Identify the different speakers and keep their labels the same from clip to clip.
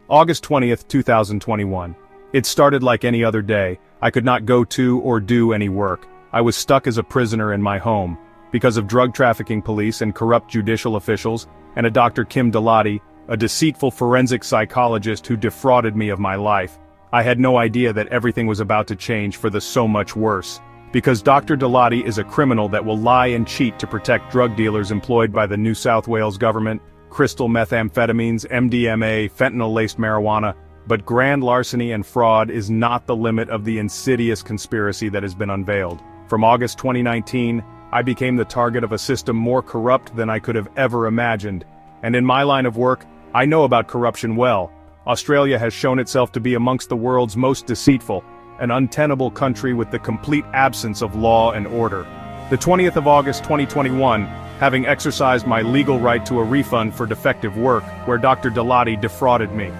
Speaker 1: August 20th, 2021. It started like any other day. I could not go to or do any work. I was stuck as a prisoner in my home, because of drug trafficking police and corrupt judicial officials, and a Dr. Kim Dalati, a deceitful forensic psychologist who defrauded me of my life. I had no idea that everything was about to change for the so much worse. Because Dr. Dalati is a criminal that will lie and cheat to protect drug dealers employed by the New South Wales government, crystal methamphetamines, MDMA, fentanyl-laced marijuana, but grand larceny and fraud is not the limit of the insidious conspiracy that has been unveiled. From August 2019, I became the target of a system more corrupt than I could have ever imagined. And in my line of work, I know about corruption well. Australia has shown itself to be amongst the world's most deceitful, an untenable country with the complete absence of law and order. The 20th of August 2021, having exercised my legal right to a refund for defective work, where Dr. Dalati defrauded me.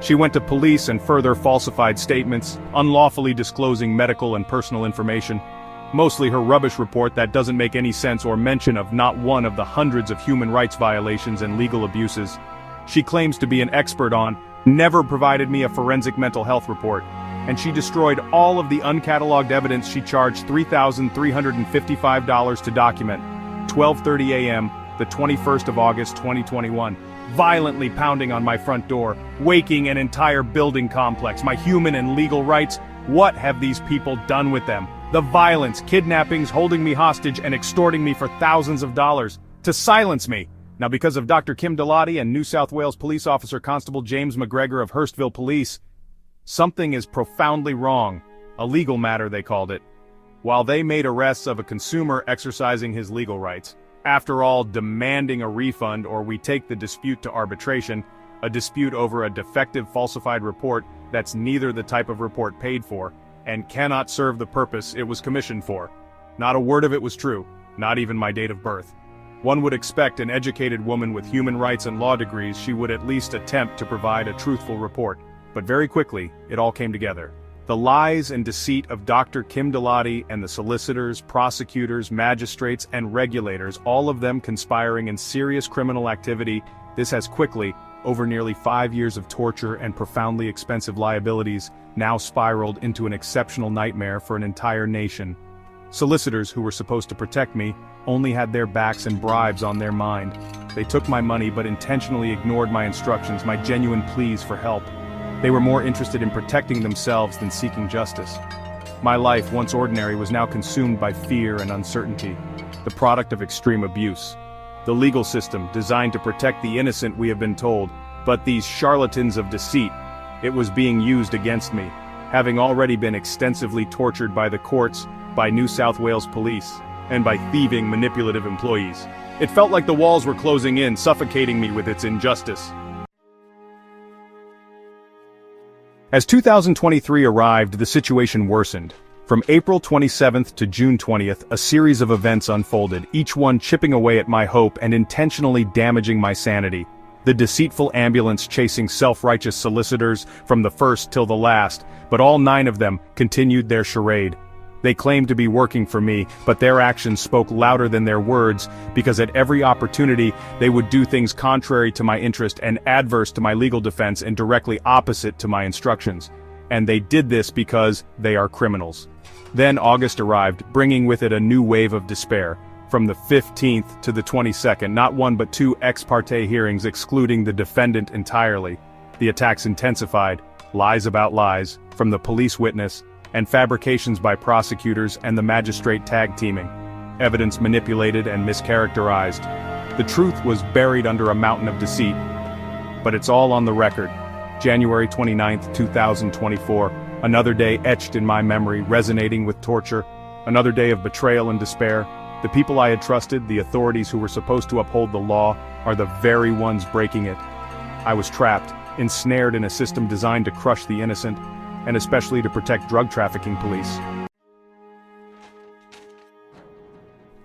Speaker 1: She went to police and further falsified statements, unlawfully disclosing medical and personal information. Mostly her rubbish report that doesn't make any sense or mention of not one of the hundreds of human rights violations and legal abuses she claims to be an expert on, never provided me a forensic mental health report, and she destroyed all of the uncatalogued evidence she charged $3,355 to document. 12:30 a.m., the 21st of August 2021, violently pounding on my front door, waking an entire building complex, my human and legal rights. What have these people done with them? The violence, kidnappings, holding me hostage, and extorting me for thousands of dollars to silence me. Now, because of Dr. Kim Dalati and New South Wales Police Officer Constable James McGregor of Hurstville Police, something is profoundly wrong. A legal matter, they called it. While they made arrests of a consumer exercising his legal rights, after all, demanding a refund or we take the dispute to arbitration, a dispute over a defective falsified report that's neither the type of report paid for, and cannot serve the purpose it was commissioned for. Not a word of it was true, not even my date of birth. One would expect an educated woman with human rights and law degrees she would at least attempt to provide a truthful report. But very quickly, it all came together. The lies and deceit of Dr. Kim Dalati and the solicitors, prosecutors, magistrates, and regulators, all of them conspiring in serious criminal activity, this has quickly, over nearly 5 years of torture and profoundly expensive liabilities, now spiraled into an exceptional nightmare for an entire nation. Solicitors who were supposed to protect me only had their backs and bribes on their mind. They took my money but intentionally ignored my instructions, my genuine pleas for help. They were more interested in protecting themselves than seeking justice. My life, once ordinary, was now consumed by fear and uncertainty, the product of extreme abuse. The legal system, designed to protect the innocent, we have been told, but these charlatans of deceit, it was being used against me, having already been extensively tortured by the courts, by New South Wales Police, and by thieving, manipulative employees. It felt like the walls were closing in, suffocating me with its injustice. As 2023 arrived, the situation worsened. From April 27th to June 20th, a series of events unfolded, each one chipping away at my hope and intentionally damaging my sanity. The deceitful ambulance chasing self-righteous solicitors from the first till the last, but all 9 of them continued their charade. They claimed to be working for me, but their actions spoke louder than their words, because at every opportunity, they would do things contrary to my interest and adverse to my legal defense and directly opposite to my instructions. And they did this because they are criminals. Then August arrived, bringing with it a new wave of despair. From the 15th to the 22nd, not one but 2 ex parte hearings excluding the defendant entirely. The attacks intensified, lies about lies, from the police witness, and fabrications by prosecutors and the magistrate tag-teaming. Evidence manipulated and mischaracterized. The truth was buried under a mountain of deceit. But it's all on the record. January 29th, 2024, another day etched in my memory, resonating with torture. Another day of betrayal and despair. The people I had trusted, the authorities who were supposed to uphold the law, are the very ones breaking it. I was trapped, ensnared in a system designed to crush the innocent, and especially to protect drug trafficking police.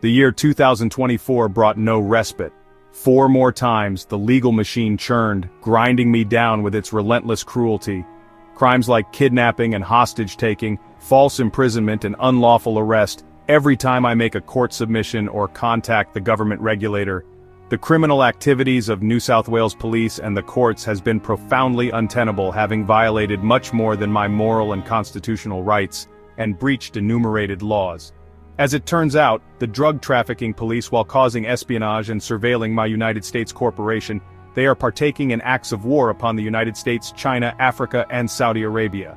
Speaker 1: The year 2024 brought no respite. 4 more times, the legal machine churned, grinding me down with its relentless cruelty. Crimes like kidnapping and hostage-taking, false imprisonment and unlawful arrest. Every time I make a court submission or contact the government regulator, The criminal activities of New South Wales Police and the courts has been profoundly untenable, having violated much more than my moral and constitutional rights, and breached enumerated laws. As it turns out, the drug trafficking police, while causing espionage and surveilling my United States corporation, they are partaking in acts of war upon the United States, China, Africa, and Saudi Arabia.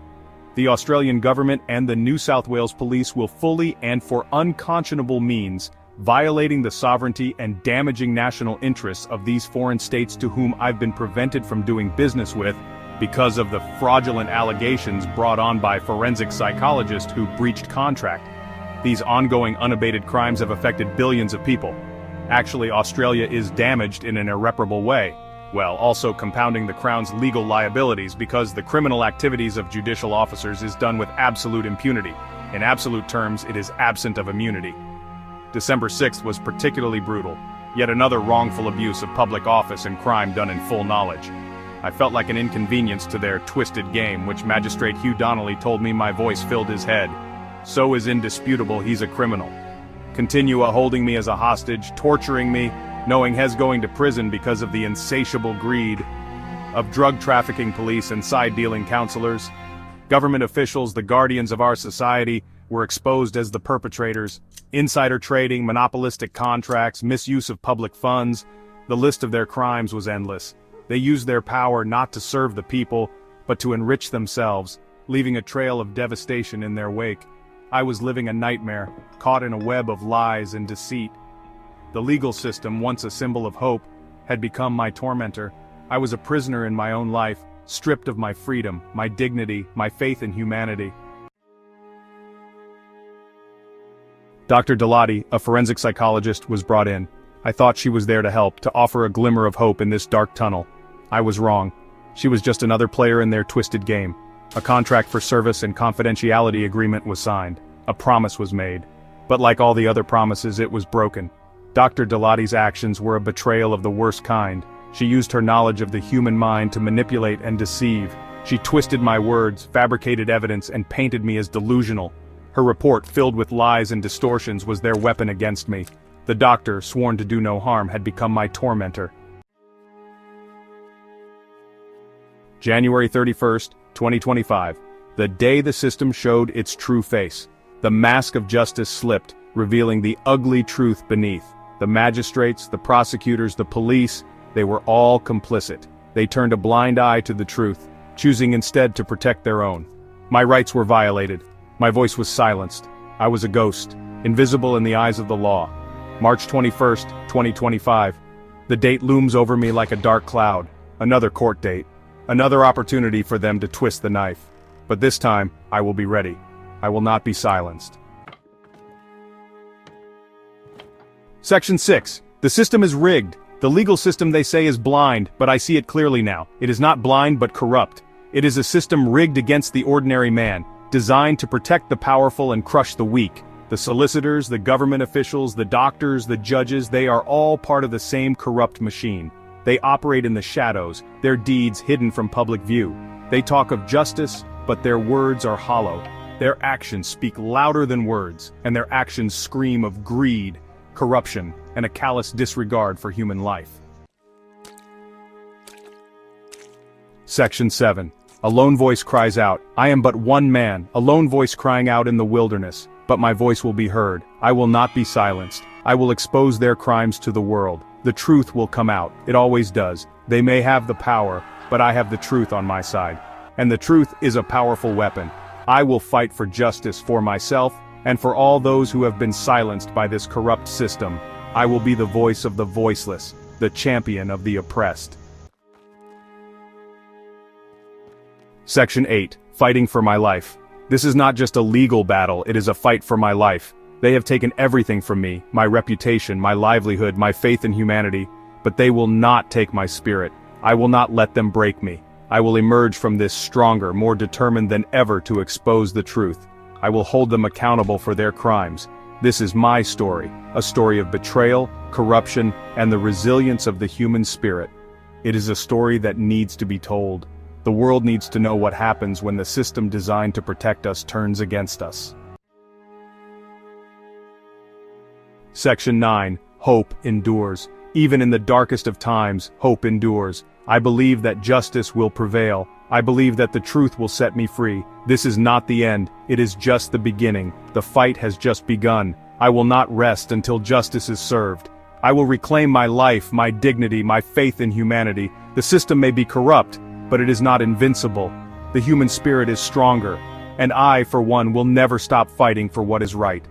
Speaker 1: The Australian government and the New South Wales Police will fully and for unconscionable means, violating the sovereignty and damaging national interests of these foreign states to whom I've been prevented from doing business with because of the fraudulent allegations brought on by forensic psychologists who breached contract. These ongoing unabated crimes have affected billions of people. Actually, Australia is damaged in an irreparable way, while also compounding the Crown's legal liabilities because the criminal activities of judicial officers is done with absolute impunity. In absolute terms, it is absent of immunity. December 6th was particularly brutal, yet another wrongful abuse of public office and crime done in full knowledge. I felt like an inconvenience to their twisted game, which Magistrate Hugh Donnelly told me my voice filled his head. So is indisputable he's a criminal. Continue holding me as a hostage, torturing me, knowing he's going to prison because of the insatiable greed of drug trafficking police and side-dealing counselors. Government officials, the guardians of our society, were exposed as the perpetrators. Insider trading, monopolistic contracts, misuse of public funds. The list of their crimes was endless. They used their power not to serve the people, but to enrich themselves, leaving a trail of devastation in their wake. I was living a nightmare, caught in a web of lies and deceit. The legal system, once a symbol of hope, had become my tormentor. I was a prisoner in my own life, stripped of my freedom, my dignity, my faith in humanity. Dr. Dilotti, a forensic psychologist, was brought in. I thought she was there to help, to offer a glimmer of hope in this dark tunnel. I was wrong. She was just another player in their twisted game. A contract for service and confidentiality agreement was signed. A promise was made. But like all the other promises, it was broken. Dr. Dilotti's actions were a betrayal of the worst kind. She used her knowledge of the human mind to manipulate and deceive. She twisted my words, fabricated evidence, and painted me as delusional. Her report, filled with lies and distortions, was their weapon against me. The doctor, sworn to do no harm, had become my tormentor. January 31st, 2025. The day the system showed its true face. The mask of justice slipped, revealing the ugly truth beneath. The magistrates, the prosecutors, the police, they were all complicit. They turned a blind eye to the truth, choosing instead to protect their own. My rights were violated. My voice was silenced. I was a ghost, invisible in the eyes of the law. March 21st, 2025. The date looms over me like a dark cloud. Another court date. Another opportunity for them to twist the knife. But this time, I will be ready. I will not be silenced. Section 6. The system is rigged. The legal system, they say, is blind, but I see it clearly now. It is not blind but corrupt. It is a system rigged against the ordinary man, designed to protect the powerful and crush the weak. The solicitors, the government officials, the doctors, the judges, they are all part of the same corrupt machine. They operate in the shadows, their deeds hidden from public view. They talk of justice, but their words are hollow. Their actions speak louder than words, and their actions scream of greed, corruption, and a callous disregard for human life. Section 7. A lone voice cries out, I am but one man, a lone voice crying out in the wilderness, but my voice will be heard. I will not be silenced. I will expose their crimes to the world. The truth will come out. It always does. They may have the power, but I have the truth on my side. And the truth is a powerful weapon. I will fight for justice for myself, and for all those who have been silenced by this corrupt system. I will be the voice of the voiceless, the champion of the oppressed. Section 8. Fighting for my life. This is not just a legal battle, it is a fight for my life. They have taken everything from me, my reputation, my livelihood, my faith in humanity, but they will not take my spirit. I will not let them break me. I will emerge from this stronger, more determined than ever to expose the truth. I will hold them accountable for their crimes. This is my story, a story of betrayal, corruption, and the resilience of the human spirit. It is a story that needs to be told. The world needs to know what happens when the system designed to protect us turns against us. Section 9. Hope endures. Even in the darkest of times, hope endures. I believe that justice will prevail. I believe that the truth will set me free. This is not the end, it is just the beginning. The fight has just begun. I will not rest until justice is served. I will reclaim my life, my dignity, my faith in humanity. The system may be corrupt, but it is not invincible. The human spirit is stronger. And I, for one, will never stop fighting for what is right.